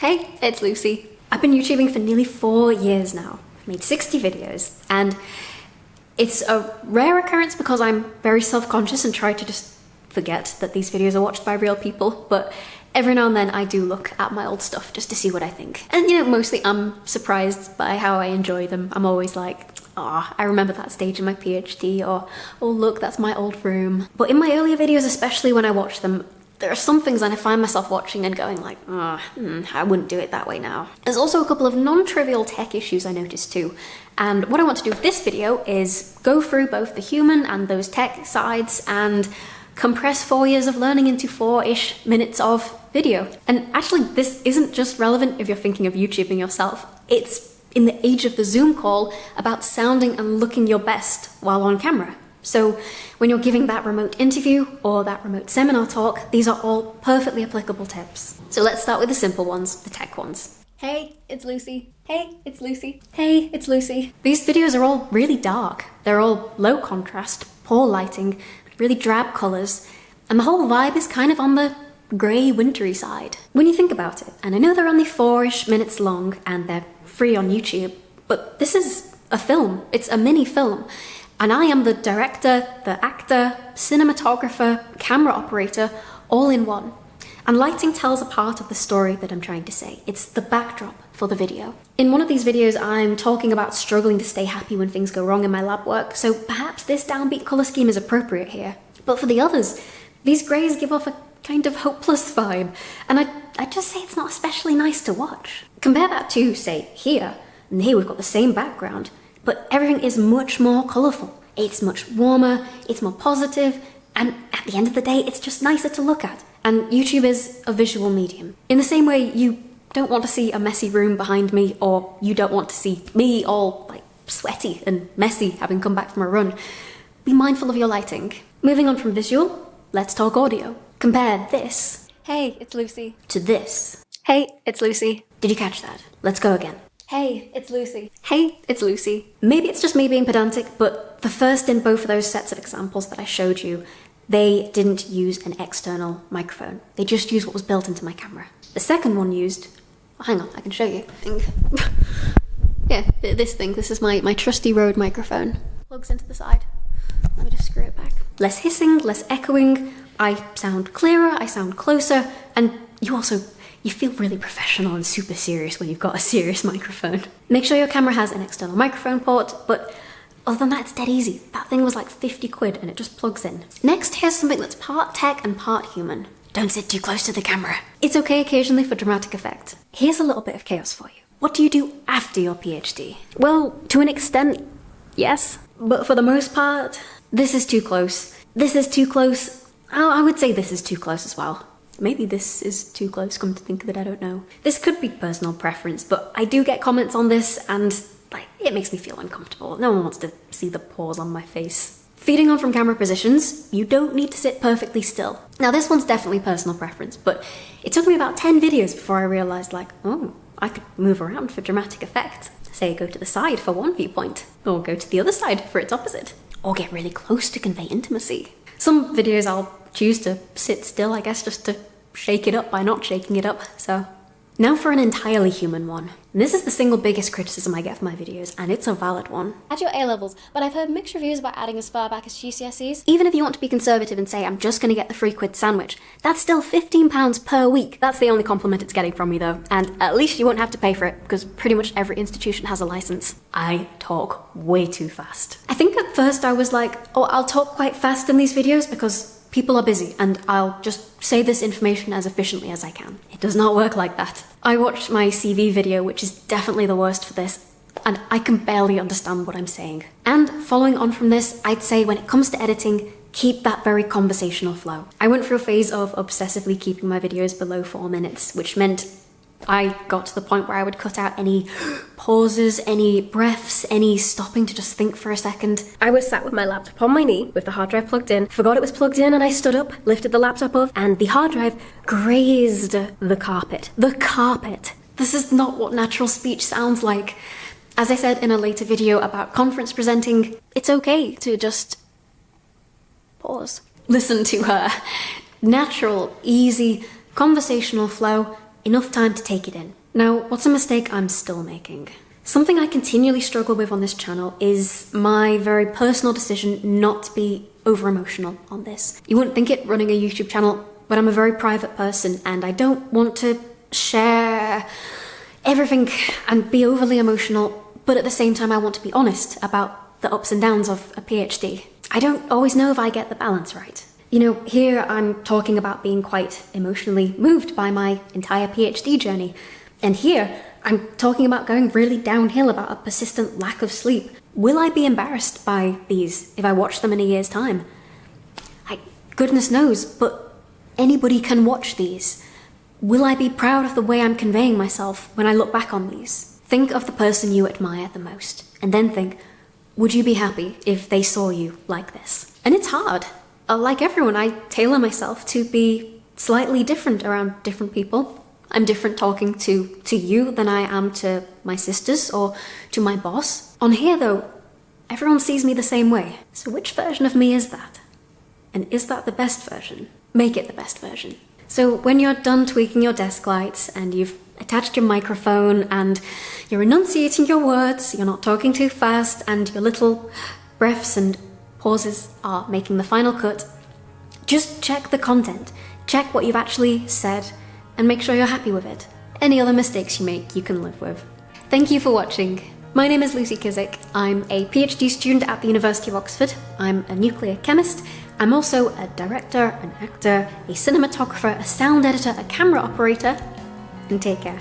Hey, it's Lucy. I've been YouTubing for nearly 4 years now. I've made 60 videos, and it's a rare occurrence because I'm very self-conscious and try to just forget that these videos are watched by real people, but every now and then I do look at my old stuff just to see what I think. And you know, mostly I'm surprised by how I enjoy them. I'm always like, ah, I remember that stage in my PhD, or oh look, that's my old room. But in my earlier videos, especially when I watch them, there are some things that I find myself watching and going like, I wouldn't do it that way now. There's also a couple of non-trivial tech issues I noticed too. And what I want to do with this video is go through both the human and those tech sides and compress 4 years of learning into 4-ish minutes of video. And actually, this isn't just relevant if you're thinking of YouTubing yourself. It's in the age of the Zoom call about sounding and looking your best while on camera. So when you're giving that remote interview or that remote seminar talk, these are all perfectly applicable tips. So let's start with the simple ones, the tech ones. Hey, it's Lucy. Hey, it's Lucy. Hey, it's Lucy. These videos are all really dark. They're all low contrast, poor lighting, really drab colors, and the whole vibe is kind of on the grey, wintry side. When you think about it, and I know they're only 4-ish minutes long and they're free on YouTube, but this is a film. It's a mini film. And I am the director, the actor, cinematographer, camera operator, all in one. And lighting tells a part of the story that I'm trying to say. It's the backdrop for the video. In one of these videos, I'm talking about struggling to stay happy when things go wrong in my lab work, so perhaps this downbeat color scheme is appropriate here. But for the others, these grays give off a kind of hopeless vibe, and I'd just say it's not especially nice to watch. Compare that to, say, here, and here we've got the same background, but everything is much more colourful. It's much warmer, it's more positive, and at the end of the day, it's just nicer to look at. And YouTube is a visual medium. In the same way, you don't want to see a messy room behind me, or you don't want to see me all like sweaty and messy having come back from a run. Be mindful of your lighting. Moving on from visual, let's talk audio. Compare this, hey, it's Lucy, to this. Hey, it's Lucy. Did you catch that? Let's go again. Hey, it's Lucy. Hey, it's Lucy. Maybe it's just me being pedantic, but the first in both of those sets of examples that I showed you, they didn't use an external microphone. They just used what was built into my camera. The second one used, oh, hang on, I can show you. Yeah, this thing. This is my trusty Rode microphone. Plugs into the side. Let me just screw it back. Less hissing, less echoing. I sound clearer, I sound closer, and you feel really professional and super serious when you've got a serious microphone. Make sure your camera has an external microphone port, but other than that, it's dead easy. That thing was like 50 quid and it just plugs in. Next, here's something that's part tech and part human. Don't sit too close to the camera. It's okay occasionally for dramatic effect. Here's a little bit of chaos for you. What do you do after your PhD? Well, to an extent, yes. But for the most part, this is too close. This is too close. Oh, I would say this is too close as well. Maybe this is too close, come to think of it, I don't know. This could be personal preference, but I do get comments on this and like it makes me feel uncomfortable. No one wants to see the pores on my face. Feeding on from camera positions, you don't need to sit perfectly still. Now this one's definitely personal preference, but it took me about 10 videos before I realized like, oh, I could move around for dramatic effect. Say go to the side for one viewpoint, or go to the other side for its opposite, or get really close to convey intimacy. Some videos I'll choose to sit still, I guess, just to shake it up by not shaking it up, so. Now for an entirely human one. And this is the single biggest criticism I get for my videos, and it's a valid one. Add your A-levels, but I've heard mixed reviews about adding as far back as GCSEs. Even if you want to be conservative and say, I'm just gonna get the £3 sandwich, that's still £15 per week. That's the only compliment it's getting from me though, and at least you won't have to pay for it, because pretty much every institution has a license. I talk way too fast. I think at first I was like, oh, I'll talk quite fast in these videos because people are busy, and I'll just say this information as efficiently as I can. It does not work like that. I watched my CV video, which is definitely the worst for this, and I can barely understand what I'm saying. And following on from this, I'd say when it comes to editing, keep that very conversational flow. I went through a phase of obsessively keeping my videos below 4 minutes, which meant I got to the point where I would cut out any pauses, any breaths, any stopping to just think for a second. I was sat with my laptop on my knee with the hard drive plugged in, forgot it was plugged in, and I stood up, lifted the laptop up, and the hard drive grazed the carpet. The carpet. This is not what natural speech sounds like. As I said in a later video about conference presenting, it's okay to just pause. Listen to her. Natural, easy, conversational flow, enough time to take it in. Now, what's a mistake I'm still making? Something I continually struggle with on this channel is my very personal decision not to be over-emotional on this. You wouldn't think it running a YouTube channel, but I'm a very private person and I don't want to share everything and be overly emotional, but at the same time I want to be honest about the ups and downs of a PhD. I don't always know if I get the balance right. You know, here I'm talking about being quite emotionally moved by my entire PhD journey, and here I'm talking about going really downhill about a persistent lack of sleep. Will I be embarrassed by these if I watch them in a year's time? Goodness knows, but anybody can watch these. Will I be proud of the way I'm conveying myself when I look back on these? Think of the person you admire the most, and then think, would you be happy if they saw you like this? And it's hard. Like everyone, I tailor myself to be slightly different around different people. I'm different talking to you than I am to my sisters or to my boss. On here though, everyone sees me the same way. So which version of me is that? And is that the best version? Make it the best version. So when you're done tweaking your desk lights and you've attached your microphone and you're enunciating your words, you're not talking too fast, and your little breaths and pauses are making the final cut, just check the content. Check what you've actually said and make sure you're happy with it. Any other mistakes you make, you can live with. Thank you for watching. My name is Lucy Kissick. I'm a PhD student at the University of Oxford. I'm a nuclear chemist. I'm also a director, an actor, a cinematographer, a sound editor, a camera operator, and take care.